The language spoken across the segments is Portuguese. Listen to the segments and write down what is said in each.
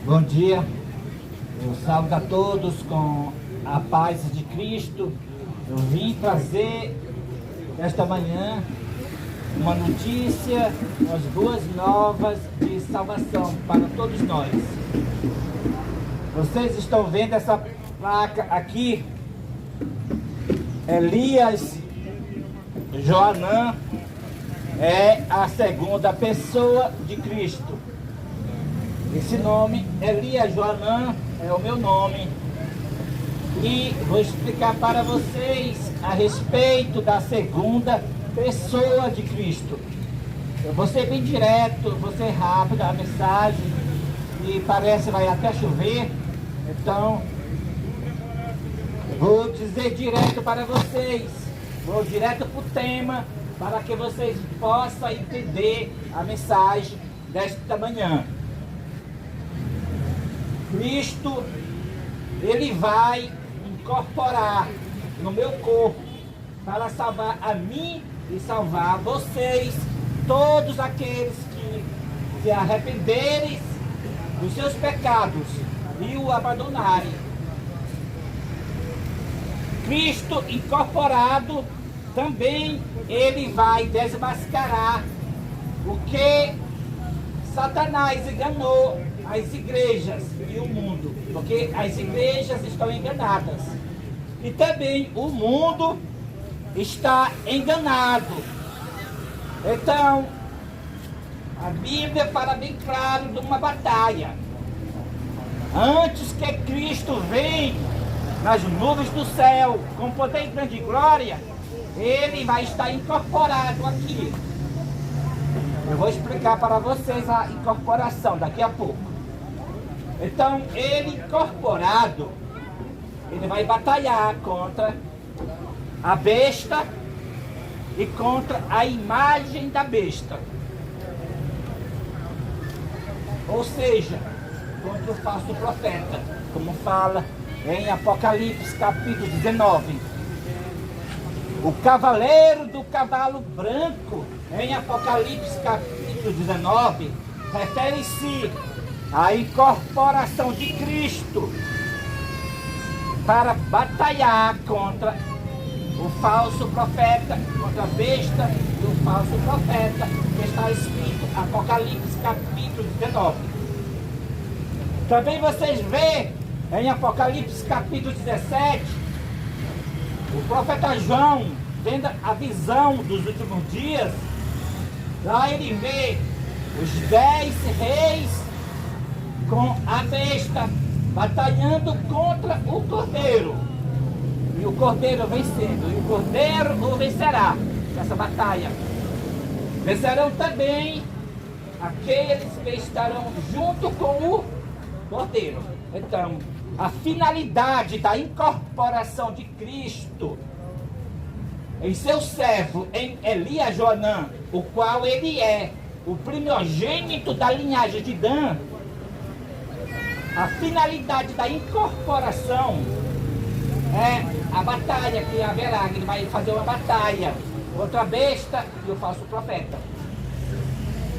Bom dia, eu saúdo a todos com a paz de Cristo. Eu vim trazer esta manhã uma notícia, umas boas novas de salvação para todos nós. Vocês estão vendo essa placa aqui? Elias Joanã é a segunda pessoa de Cristo. Esse nome, Elias Joanã, é o meu nome. E vou explicar para vocês a respeito da segunda pessoa de Cristo. Eu vou ser bem direto, vou ser rápido a mensagem. E parece que vai até chover. Então, vou dizer direto para vocês. Vou direto para o tema, para que vocês possam entender a mensagem desta manhã. Cristo, Ele vai incorporar no meu corpo para salvar a mim e salvar vocês, todos aqueles que se arrependerem dos seus pecados e o abandonarem. Cristo incorporado, também Ele vai desmascarar o que Satanás enganou as igrejas e o mundo, porque as igrejas estão enganadas e também o mundo está enganado. Então, a Bíblia fala bem claro de uma batalha. Antes que Cristo venha nas nuvens do céu com poder e grande glória, Ele vai estar incorporado aqui. Eu vou explicar para vocês a incorporação daqui a pouco. Então, Ele incorporado, Ele vai batalhar contra a besta e contra a imagem da besta. Ou seja, contra o falso profeta, como fala em Apocalipse capítulo 19. O cavaleiro do cavalo branco, em Apocalipse capítulo 19, refere-se à incorporação de Cristo para batalhar contra o falso profeta, contra a besta e o falso profeta, que está escrito em Apocalipse capítulo 19. Também vocês veem em Apocalipse capítulo 17, o profeta João, vendo a visão dos últimos dias, lá ele vê os 10 reis com a besta batalhando contra o cordeiro. E o cordeiro vencendo, e o cordeiro o vencerá nessa batalha. Vencerão também aqueles que estarão junto com o cordeiro. Então, a finalidade da incorporação de Cristo em seu servo, em Elias Joanã, o qual ele é o primogênito da linhagem de Dan, a finalidade da incorporação é a batalha que haverá. Ele vai fazer uma batalha contra a besta e o falso profeta.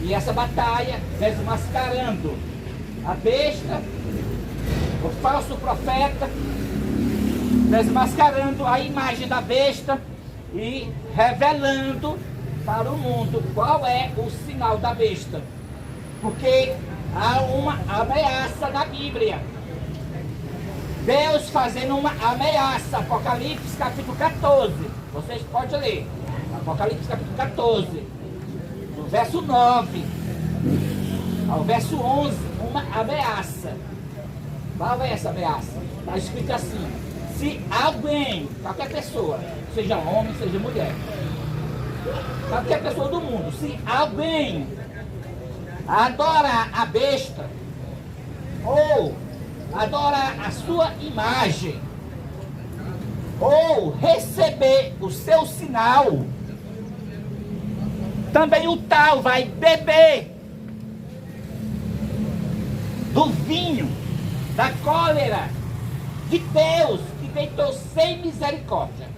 E essa batalha desmascarando a besta, o falso profeta, desmascarando a imagem da besta e revelando para o mundo qual é o sinal da besta. Porque há uma ameaça na Bíblia. Deus fazendo uma ameaça. Apocalipse capítulo 14. Vocês podem ler. Apocalipse capítulo 14. Do verso 9 ao verso 11. Uma ameaça. Qual é essa ameaça? Está escrito assim: se alguém, qualquer pessoa, seja homem, seja mulher, qualquer pessoa do mundo, se alguém adorar a besta ou adorar a sua imagem ou receber o seu sinal, também o tal vai beber do vinho da cólera de Deus, que deitou sem misericórdia.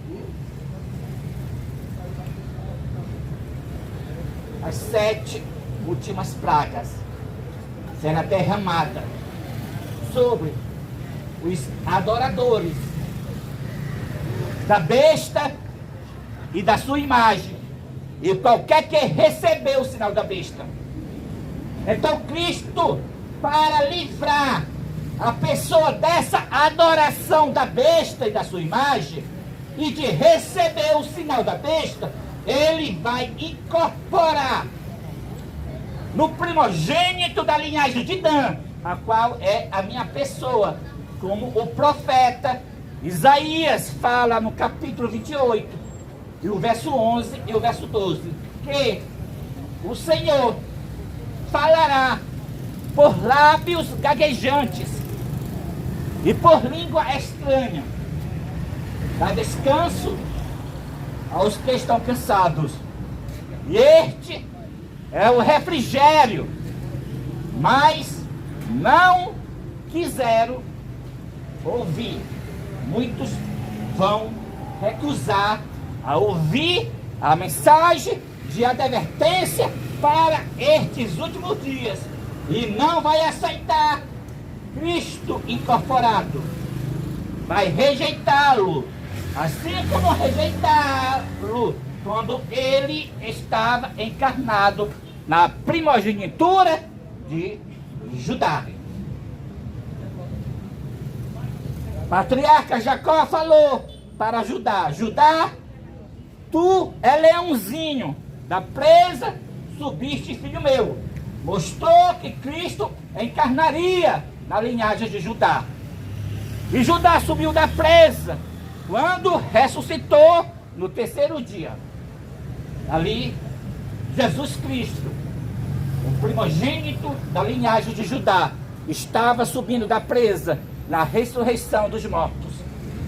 As 7 últimas pragas será derramada sobre os adoradores da besta e da sua imagem, e qualquer que recebeu o sinal da besta. Então Cristo, para livrar a pessoa dessa adoração da besta e da sua imagem, e de receber o sinal da besta, ele vai incorporar no primogênito da linhagem de Dan, a qual é a minha pessoa, como o profeta Isaías fala no capítulo 28, e o verso 11 e o verso 12, que o Senhor falará por lábios gaguejantes e por língua estranha, dá descanso aos que estão cansados, e este é o refrigério, mas não quiseram ouvir. Muitos vão recusar a ouvir a mensagem de advertência para estes últimos dias, e não vai aceitar Cristo incorporado, vai rejeitá-lo, assim como rejeitá-lo quando ele estava encarnado na primogenitura de Judá. Patriarca Jacó falou para Judá: Judá, tu é leãozinho da presa, subiste, filho meu. Mostrou que Cristo encarnaria na linhagem de Judá. E Judá subiu da presa quando ressuscitou no terceiro dia. Ali, Jesus Cristo, o primogênito da linhagem de Judá, estava subindo da presa na ressurreição dos mortos,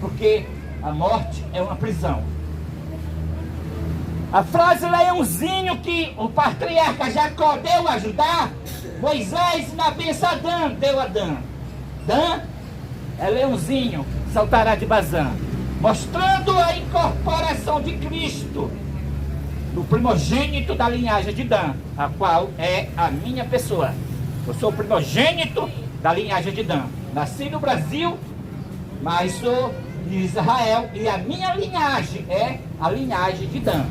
porque a morte é uma prisão. A frase leãozinho que o patriarca Jacó deu a Judá, Moisés na benção Dan deu a Dan. Dan é leãozinho, saltará de Bazã, mostrando a incorporação de Cristo no primogênito da linhagem de Dan, a qual é a minha pessoa. Eu sou o primogênito da linhagem de Dan. Nasci no Brasil, mas sou de Israel, e a minha linhagem é a linhagem de Dan.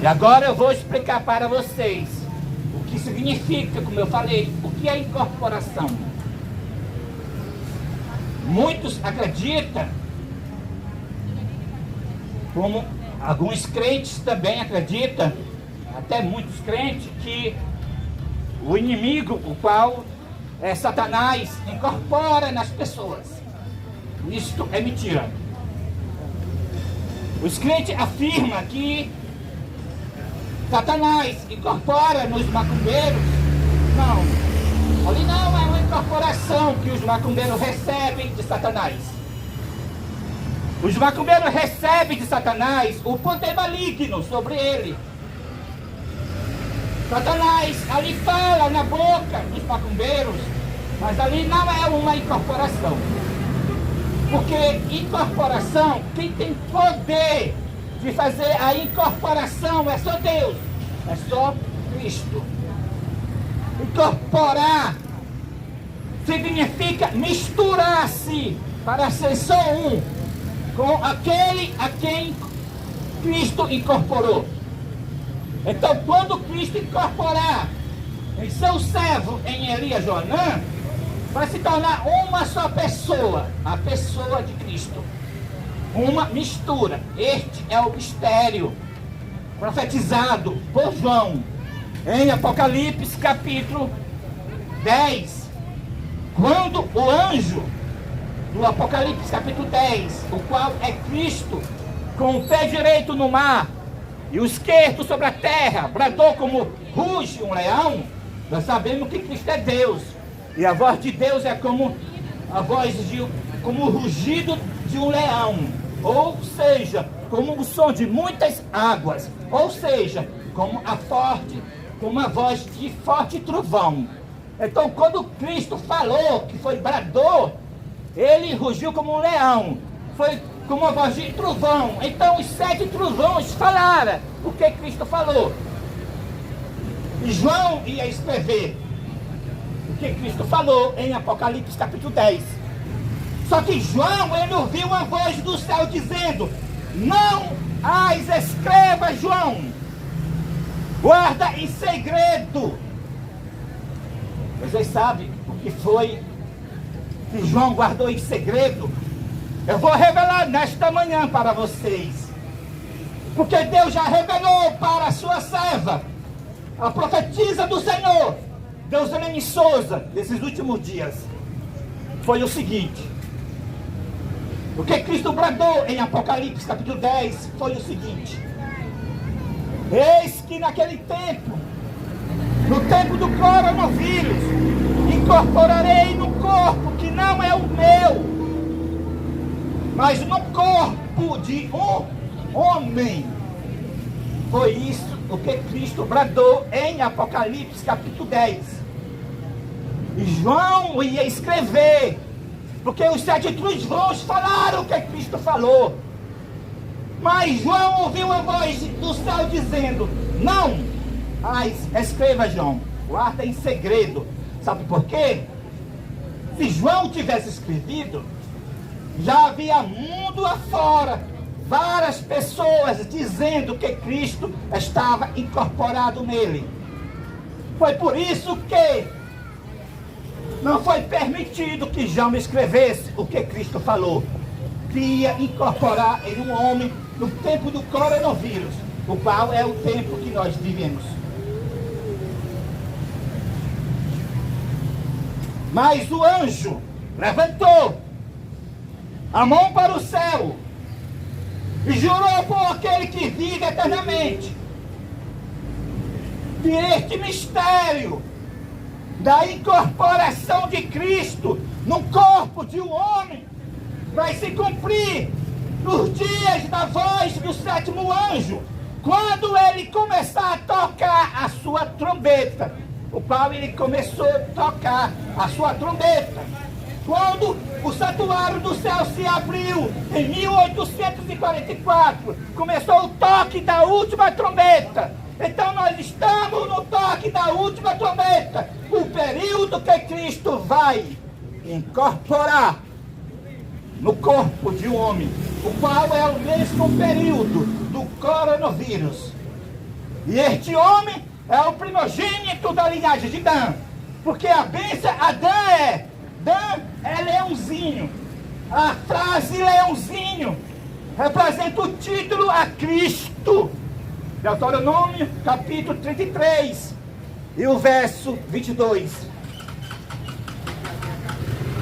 E agora eu vou explicar para vocês o que significa, como eu falei, o que é incorporação. Muitos acreditam, como alguns crentes também acreditam, até muitos crentes, que o inimigo, o qual é Satanás, incorpora nas pessoas. Isto é mentira. Os crentes afirmam que Satanás incorpora nos macumbeiros. Não. Ali não é uma incorporação que os macumbeiros recebem de Satanás. Os macumbeiros recebem de Satanás o poder maligno sobre ele. Satanás ali fala na boca dos macumbeiros, mas ali não é uma incorporação. Porque incorporação, quem tem poder de fazer a incorporação é só Deus, é só Cristo. Incorporar significa misturar-se para ser só um com aquele a quem Cristo incorporou. Então, quando Cristo incorporar em seu servo, em Elias Joanã, vai se tornar uma só pessoa, a pessoa de Cristo. Uma mistura. Este é o mistério profetizado por João em Apocalipse capítulo 10. Quando o anjo do Apocalipse capítulo 10, o qual é Cristo, com o pé direito no mar e o esquerdo sobre a terra, bradou como ruge um leão, nós sabemos que Cristo é Deus. E a voz de Deus é como a voz como o rugido de um leão. Ou seja, como o som de muitas águas. Ou seja, como a voz de forte trovão. Então, quando Cristo falou, que foi bradou, ele rugiu como um leão. Foi como a voz de trovão. Então, os 7 trovões falaram o que Cristo falou. E João ia escrever o que Cristo falou em Apocalipse capítulo 10. Só que João, ele ouviu uma voz do céu dizendo: não as escreva, João, guarda em segredo. Vocês sabem o que foi que João guardou em segredo? Eu vou revelar nesta manhã para vocês, porque Deus já revelou para a sua serva, a profetisa do Senhor, Deuselene Souza, desses últimos dias. Foi o seguinte: o que Cristo bradou em Apocalipse capítulo 10 foi o seguinte: eis que naquele tempo, no tempo do coronavírus, incorporarei no corpo que não é o meu, mas no corpo de um homem. Foi isso o que Cristo bradou em Apocalipse capítulo 10. E João ia escrever, porque os 7 trunfos falaram o que Cristo falou. Mas João ouviu a voz do céu dizendo: não, mas escreva, João, guarda em segredo. Sabe por quê? Se João tivesse escrevido, já havia mundo afora várias pessoas dizendo que Cristo estava incorporado nele. Foi por isso que não foi permitido que João escrevesse o que Cristo falou, que ia incorporar em um homem no tempo do coronavírus, o qual é o tempo que nós vivemos. Mas o anjo levantou a mão para o céu e jurou por aquele que vive eternamente que este mistério da incorporação de Cristo no corpo de um homem vai se cumprir nos dias da voz do 7º anjo, quando ele começar a tocar a sua trombeta, o qual ele começou a tocar a sua trombeta quando o santuário do céu se abriu em 1844, começou o toque da última trombeta. Então nós estamos no toque da última trombeta, o período que Cristo vai incorporar no corpo de um homem, o qual é o mesmo período do coronavírus. E este homem é o primogênito da linhagem de Dan, porque a bênção a Dan é leãozinho. A frase leãozinho representa o título a Cristo. Deuteronômio capítulo 33 e o verso 22.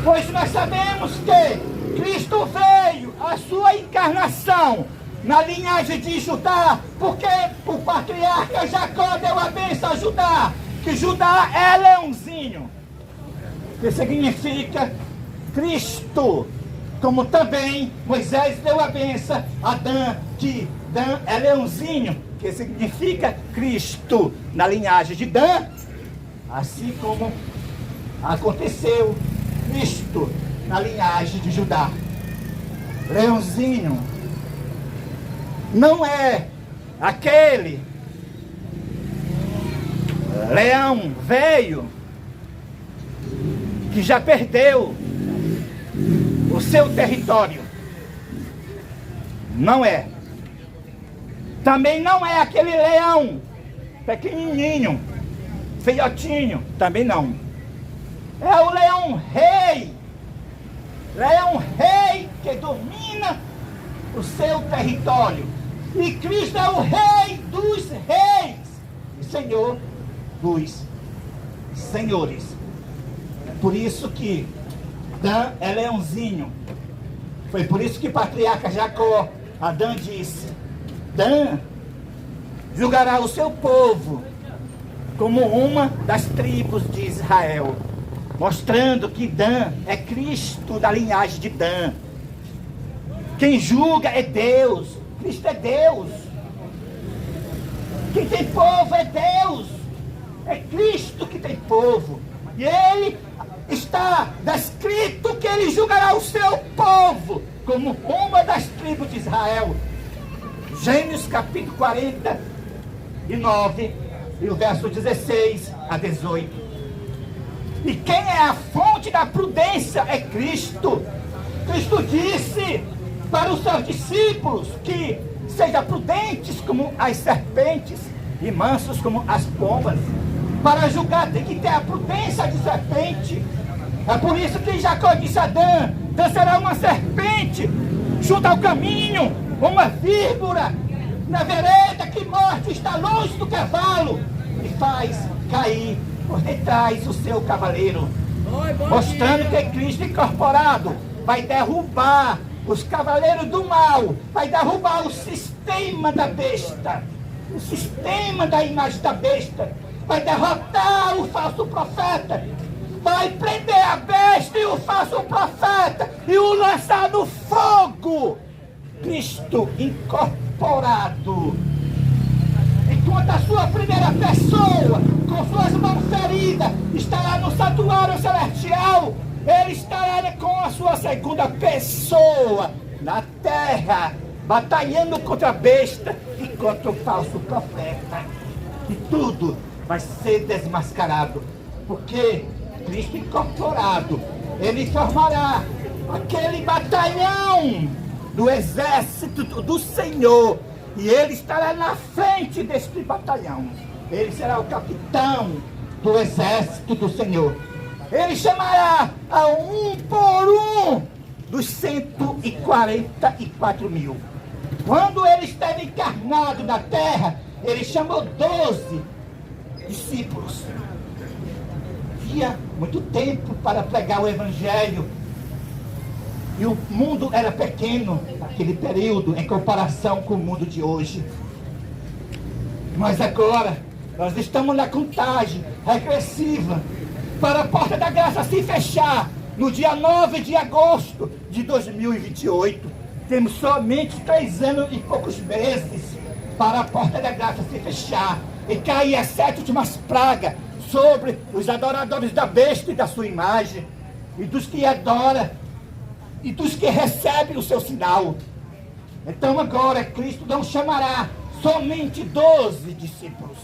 Pois nós sabemos que Cristo veio, a sua encarnação, na linhagem de Judá, porque o patriarca Jacó deu a bênção a Judá, que Judá é leãozinho, que significa Cristo, como também Moisés deu a bênção a Dan, que Dan é leãozinho, que significa Cristo, na linhagem de Dan, assim como aconteceu Cristo na linhagem de Judá. Leãozinho não é aquele leão velho que já perdeu o seu território. Não é. Também não é aquele leão pequenininho, filhotinho, também não. É o leão rei que domina o seu território. E Cristo é o rei dos reis e Senhor dos senhores. É por isso que Dan é leãozinho. Foi por isso que o patriarca Jacó, Adão disse: Dan julgará o seu povo como uma das tribos de Israel, mostrando que Dan é Cristo da linhagem de Dan. Quem julga é Deus, Cristo é Deus. Quem tem povo é Deus, é Cristo que tem povo. E ele está descrito que ele julgará o seu povo como uma das tribos de Israel. Gênesis capítulo 49 e o verso 16 a 18. E quem é a fonte da prudência é Cristo. Cristo disse para os seus discípulos que sejam prudentes como as serpentes e mansos como as pombas. Para julgar tem que ter a prudência de serpente. É por isso que Jacó disse a Adão: Adão será uma serpente junto ao caminho, uma víbora na vereda que morte está longe do cavalo e faz cair por detrás o seu cavaleiro. Mostrando que Cristo incorporado vai derrubar os cavaleiros do mal, vai derrubar o sistema da besta, o sistema da imagem da besta, vai derrotar o falso profeta, vai prender a besta e o falso profeta e o lançar no fogo. Cristo incorporado, enquanto a sua primeira pessoa, com suas mãos feridas, estará no santuário celestial, ele estará com a sua segunda pessoa na terra, batalhando contra a besta e contra o falso profeta. E tudo vai ser desmascarado, porque Cristo incorporado, ele formará aquele batalhão do exército do Senhor, e ele estará na frente deste batalhão. Ele será o capitão do exército do Senhor. Ele chamará a um por um dos 144 mil. Quando ele esteve encarnado na terra, ele chamou 12 discípulos. Havia muito tempo para pregar o evangelho, e o mundo era pequeno naquele período em comparação com o mundo de hoje. Mas agora nós estamos na contagem regressiva para a porta da graça se fechar no dia 9 de agosto de 2028. Temos somente 3 anos e poucos meses para a porta da graça se fechar e cair as 7 últimas pragas sobre os adoradores da besta e da sua imagem, e dos que adoram e dos que recebem o seu sinal. Então agora Cristo não chamará somente 12 discípulos.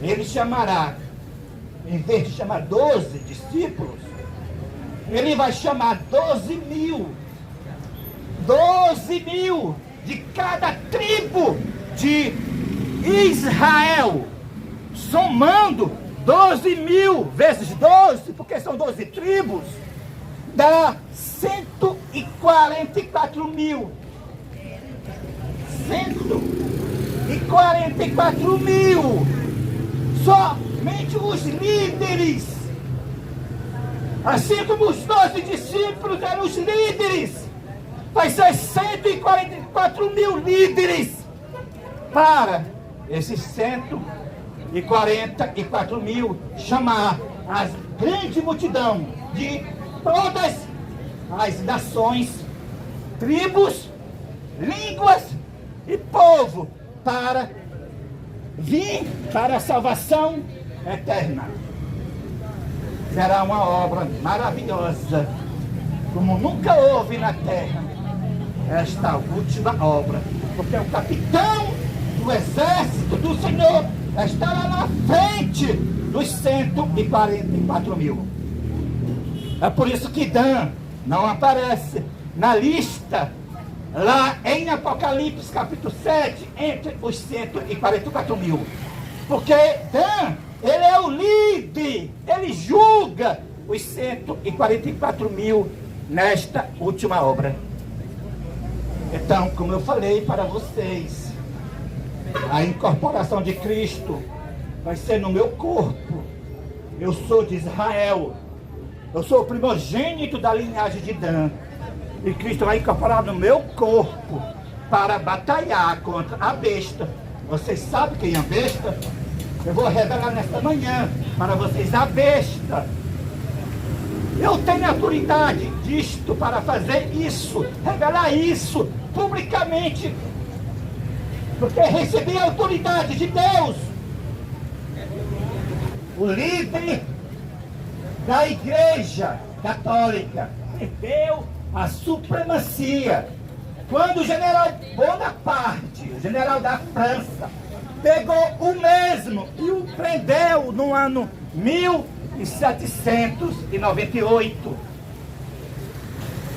Ele chamará, em vez de chamar 12 discípulos, ele vai chamar 12 mil. 12 mil de cada tribo de Israel. Somando 12 mil vezes 12, porque são 12 tribos, dá 144 mil. 144 mil. Somente os líderes. Assim como os 12 discípulos eram os líderes, vai ser 144 mil líderes para esses 144 mil chamar a grande multidão de todas as nações, tribos, línguas e povo para vir para a salvação eterna. Será uma obra maravilhosa, como nunca houve na terra, esta última obra, porque o capitão do exército do Senhor estará na frente dos 144 mil. É por isso que Dan não aparece na lista lá em Apocalipse capítulo 7 entre os 144 mil. Porque Dan, ele é o líder, ele julga os 144 mil nesta última obra. Então, como eu falei para vocês, a incorporação de Cristo vai ser no meu corpo. Eu sou de Israel, eu sou o primogênito da linhagem de Dan, e Cristo vai incorporar no meu corpo para batalhar contra a besta. Vocês sabem quem é a besta? Eu vou revelar nesta manhã para vocês a besta. Eu tenho autoridade disto para fazer isso, revelar isso publicamente, porque recebi a autoridade de Deus. O líder da Igreja Católica perdeu a supremacia quando o general Bonaparte, o general da França, pegou o mesmo e o prendeu no ano 1800 1798.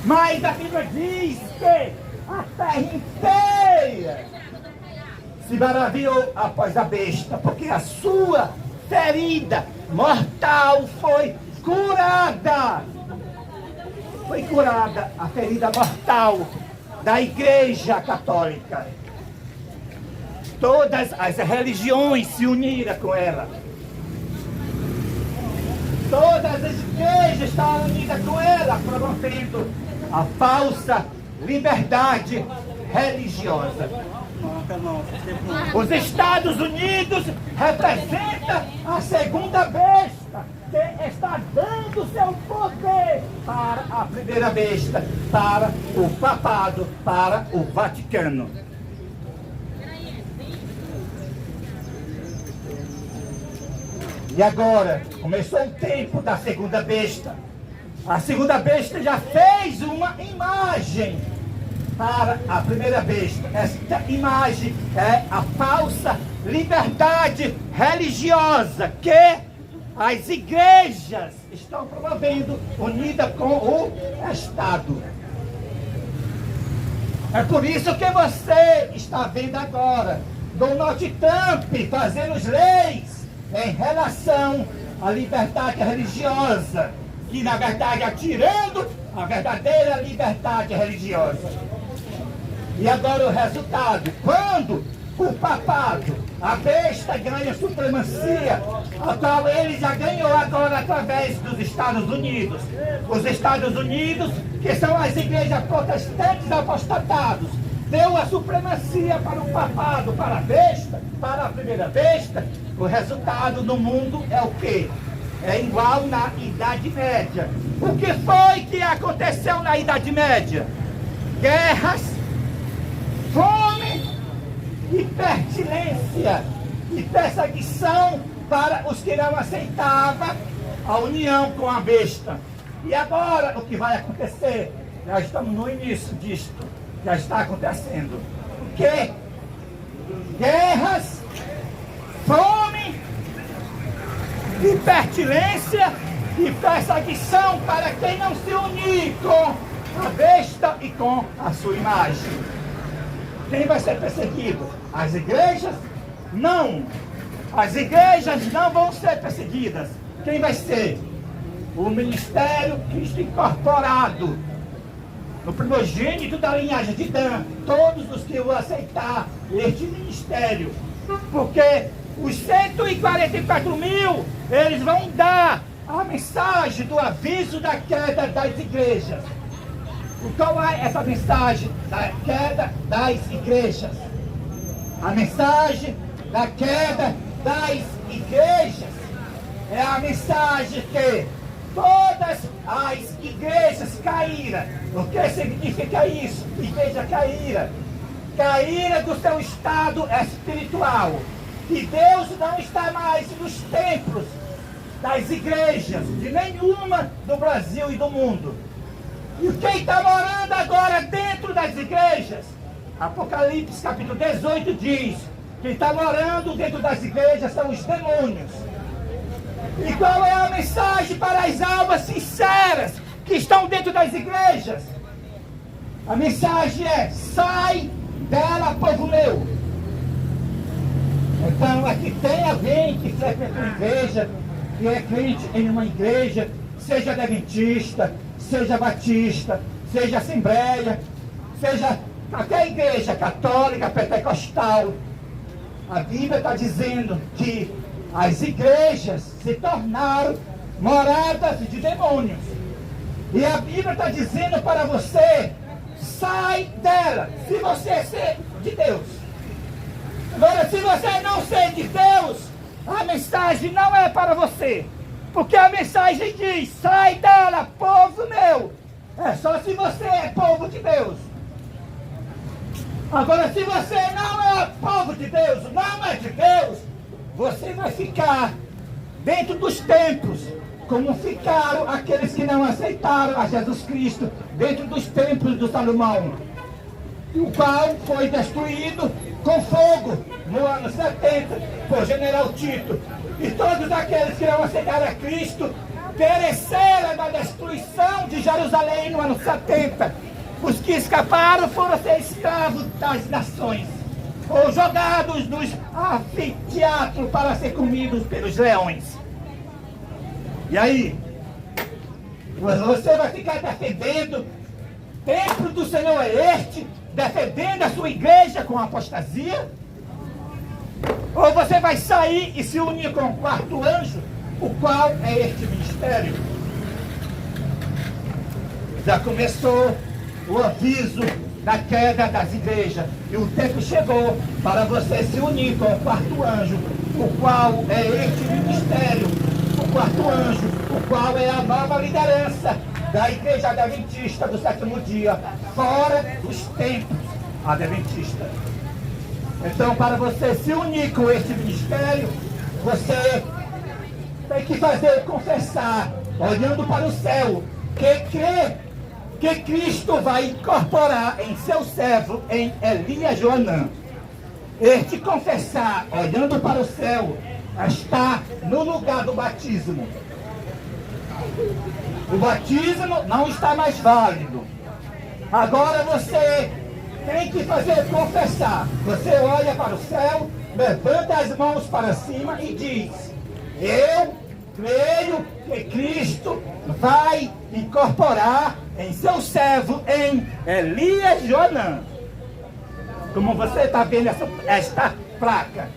Mas a Bíblia diz que a terra inteira se maravilhou após a besta, porque a sua ferida mortal foi curada. Foi curada a ferida mortal da Igreja Católica. Todas as religiões se uniram com ela. Todas as igrejas estão unidas com ela, promovendo a falsa liberdade religiosa. Os Estados Unidos representam a segunda besta, que está dando seu poder para a primeira besta, para o papado, para o Vaticano. E agora, começou o tempo da segunda besta. A segunda besta já fez uma imagem para a primeira besta. Esta imagem é a falsa liberdade religiosa que as igrejas estão promovendo, unida com o Estado. É por isso que você está vendo agora Donald Trump fazendo as leis em relação à liberdade religiosa, que na verdade atirando a verdadeira liberdade religiosa. E agora o resultado, quando o papado, a besta ganha supremacia, a qual ele já ganhou agora através dos Estados Unidos. Os Estados Unidos, que são as igrejas protestantes apostatados, deu a supremacia para o papado, para a besta, para a primeira besta. O resultado no mundo é o quê? É igual na Idade Média. O que foi que aconteceu na Idade Média? Guerras, fome e pestilência e perseguição para os que não aceitavam a união com a besta. E agora o que vai acontecer? Já estamos no início disto. Já está acontecendo. O quê? Guerras, fome e pestilência e perseguição para quem não se unir com a besta e com a sua imagem. Quem vai ser perseguido? As igrejas? Não. As igrejas não vão ser perseguidas. Quem vai ser? O ministério Cristo incorporado. No primogênito da linhagem de Dan, todos os que vão aceitar este ministério. Porque os 144 mil, eles vão dar a mensagem do aviso da queda das igrejas. E qual é essa mensagem da queda das igrejas? A mensagem da queda das igrejas é a mensagem que todas as igrejas caíram. O que significa isso? Igreja caíra. Caíra do seu estado espiritual. E Deus não está mais nos templos das igrejas, de nenhuma do Brasil e do mundo. E quem está morando agora dentro das igrejas? Apocalipse capítulo 18 diz: quem está morando dentro das igrejas são os demônios. E qual é a mensagem para as almas sinceras que estão dentro das igrejas? A mensagem é: sai dela, povo meu. Então aqui tem alguém que frequenta uma igreja, que é crente em uma igreja, seja adventista, seja batista, seja assembleia, seja qualquer igreja católica, pentecostal. A Bíblia está dizendo que as igrejas se tornaram moradas de demônios. E a Bíblia está dizendo para você: sai dela, se você ser de Deus. Agora, se você não ser de Deus, a mensagem não é para você. Porque a mensagem diz: sai dela, povo meu. É só se você é povo de Deus. Agora, se você não é povo de Deus, não é de Deus, você vai ficar dentro dos templos, como ficaram aqueles que não aceitaram a Jesus Cristo, dentro dos templos do Salomão, o qual foi destruído com fogo no ano 70 por General Tito. E todos aqueles que não aceitaram a Cristo pereceram na destruição de Jerusalém no ano 70. Os que escaparam foram ser escravos das nações, ou jogados nos anfiteatros para ser comidos pelos leões. E aí? Você vai ficar defendendo? Templo do Senhor é este? Defendendo a sua igreja com apostasia? Ou você vai sair e se unir com o quarto anjo, o qual é este ministério? Já começou o aviso da queda das igrejas, e o tempo chegou para você se unir com o quarto anjo, o qual é este ministério, o quarto anjo, o qual é a nova liderança da igreja adventista do sétimo dia, fora dos templos adventistas. Então, para você se unir com este ministério, você tem que confessar, olhando para o céu, que crê que Cristo vai incorporar em seu servo, em Elias Joanã. Este confessar, olhando para o céu, está no lugar do batismo. O batismo não está mais válido. Agora você tem que confessar. Você olha para o céu, levanta as mãos para cima e diz: eu creio que Cristo vai incorporar em seu servo, em Elias Joanã. Como você está vendo esta placa.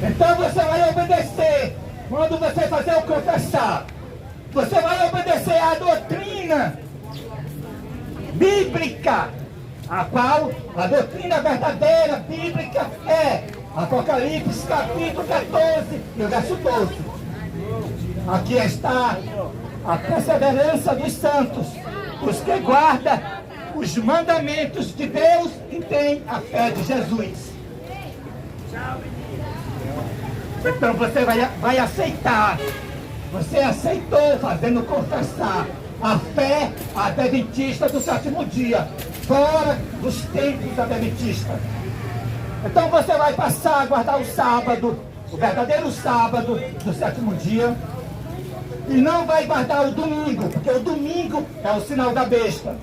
Então você vai obedecer. Quando você fazer o confessar, você vai obedecer à doutrina bíblica, a qual a doutrina verdadeira bíblica é Apocalipse capítulo 14 e o verso 12. Aqui está a perseverança dos santos, os que guardam os mandamentos de Deus e têm a fé de Jesus. Então você vai aceitar. Você aceitou, fazendo confessar a fé adventista do sétimo dia, fora dos templos adventistas. Então você vai passar a guardar o sábado, o verdadeiro sábado do sétimo dia, e não vai guardar o domingo, porque o domingo é o sinal da besta.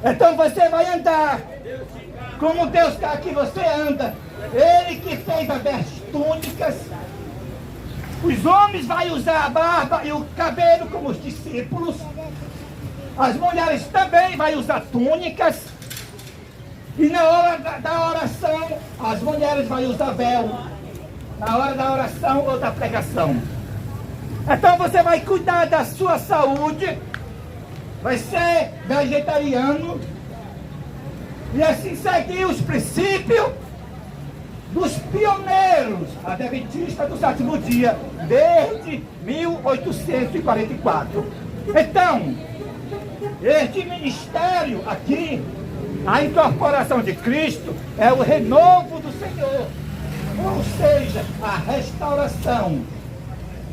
Então você vai andar como Deus quer que você anda. Ele que fez as túnicas. Os homens vão usar a barba e o cabelo como os discípulos. As mulheres também vão usar túnicas. E na hora da oração, as mulheres vão usar véu. Na hora da oração ou da pregação. Então você vai cuidar da sua saúde. Vai ser vegetariano. E assim seguir os princípios dos pioneiros adventistas do sétimo dia, desde 1844. Então, este ministério aqui, a incorporação de Cristo, é o renovo do Senhor. Ou seja, a restauração,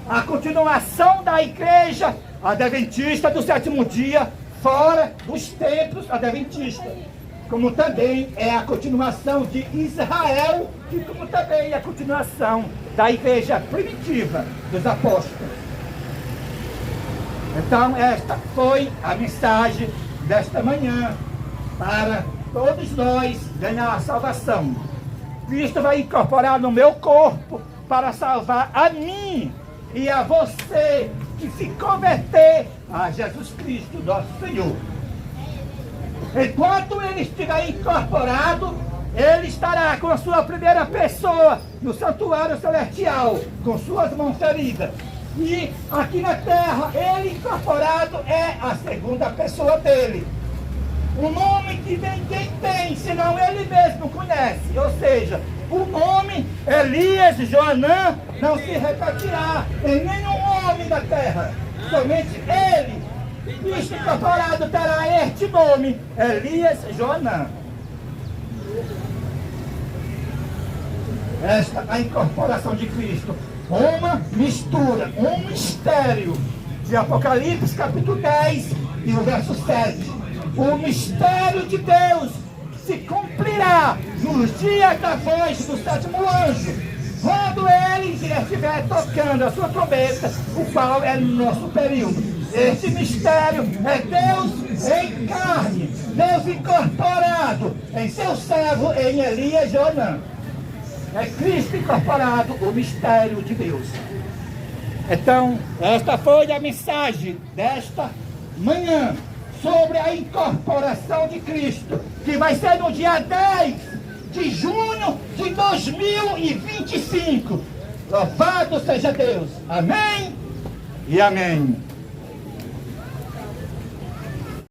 a continuação da igreja adventista do sétimo dia, fora dos templos adventistas. Como também é a continuação de Israel, e como também é a continuação da igreja primitiva dos apóstolos. Então esta foi a mensagem desta manhã, para todos nós ganhar a salvação. Cristo vai incorporar no meu corpo para salvar a mim e a você que se converter a Jesus Cristo, nosso Senhor. Enquanto ele estiver incorporado, ele estará com a sua primeira pessoa no santuário celestial, com suas mãos feridas. E aqui na terra, ele incorporado é a segunda pessoa dele. Um nome que ninguém tem, senão ele mesmo conhece. Ou seja, o nome Elias Joanã não se repetirá em nenhum homem da terra. Somente ele, Cristo incorporado, terá este nome, Elias Joanã. Esta é a incorporação de Cristo. Uma mistura, um mistério de Apocalipse capítulo 10 e o verso 7. O mistério de Deus se cumprirá nos dias da voz do sétimo anjo, quando ele estiver tocando a sua trombeta, o qual é nosso período. Este mistério é Deus em carne, Deus incorporado em seu servo, em Elias Jonã. É Cristo incorporado, o mistério de Deus. Então, esta foi a mensagem desta manhã sobre a incorporação de Cristo, que vai ser no dia 10 de junho de 2025. Louvado seja Deus. Amém e amém.